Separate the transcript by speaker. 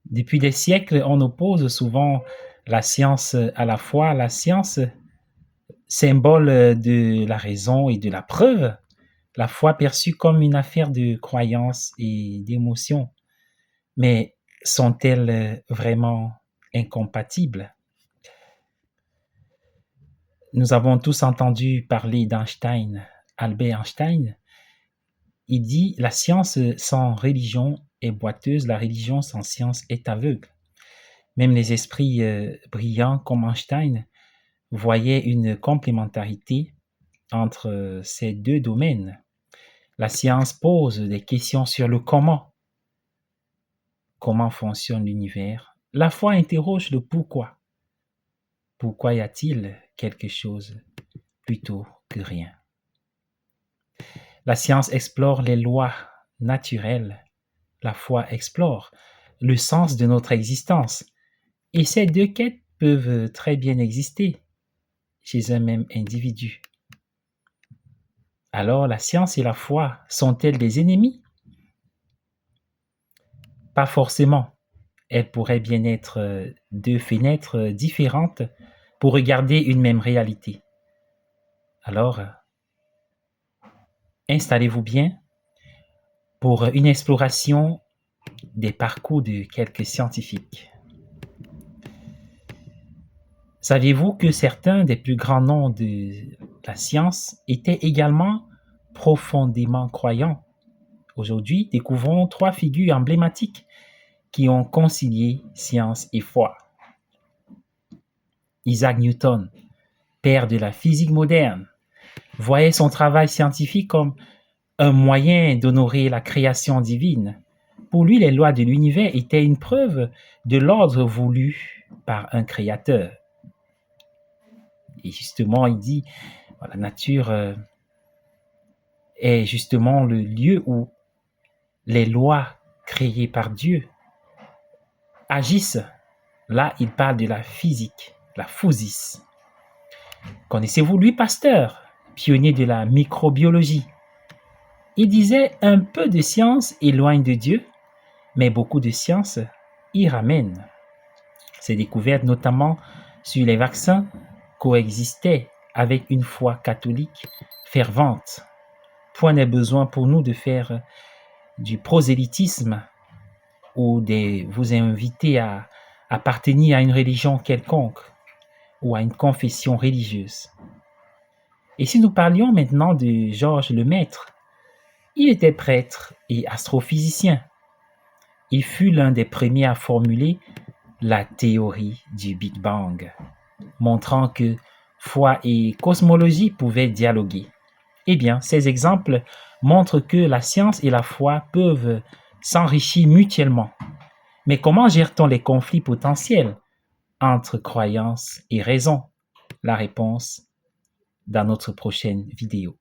Speaker 1: Depuis des siècles, on oppose souvent la science à la foi. La science, symbole de la raison et de la preuve. La foi perçue comme une affaire de croyance et d'émotion. Mais sont-elles vraiment incompatibles? Nous avons tous entendu parler d'Einstein, Albert Einstein. Il dit: la science sans religion est boiteuse, la religion sans science est aveugle. Même les esprits brillants comme Einstein voyaient une complémentarité entre ces deux domaines. La science pose des questions sur le comment. Comment fonctionne l'univers? La foi interroge le pourquoi. Pourquoi y a-t-il quelque chose plutôt que rien? La science explore les lois naturelles. La foi explore le sens de notre existence. Et ces deux quêtes peuvent très bien exister chez un même individu. Alors, la science et la foi sont-elles des ennemis? Pas forcément. Elles pourraient bien être deux fenêtres différentes pour regarder une même réalité. Alors, installez-vous bien pour une exploration des parcours de quelques scientifiques. Saviez-vous que certains des plus grands noms de la science étaient également profondément croyants? Aujourd'hui, découvrons 3 figures emblématiques qui ont concilié science et foi. Isaac Newton, père de la physique moderne, voyait son travail scientifique comme un moyen d'honorer la création divine. Pour lui, les lois de l'univers étaient une preuve de l'ordre voulu par un créateur. Et justement, il dit, la nature est justement le lieu où les lois créées par Dieu agissent. Là, il parle de la physique, la physis. Connaissez-vous Louis Pasteur, pionnier de la microbiologie? Il disait: un peu de science éloigne de Dieu, mais beaucoup de science y ramène. Ses découvertes, notamment sur les vaccins, coexistaient avec une foi catholique fervente. Point n'est besoin pour nous de faire du prosélytisme ou de vous inviter à appartenir à une religion quelconque ou à une confession religieuse. Et si nous parlions maintenant de Georges Lemaître, il était prêtre et astrophysicien. Il fut l'un des premiers à formuler la théorie du Big Bang, montrant que foi et cosmologie pouvaient dialoguer. Eh bien, ces exemples montrent que la science et la foi peuvent s'enrichir mutuellement. Mais comment gère-t-on les conflits potentiels entre croyance et raison? La réponse dans notre prochaine vidéo.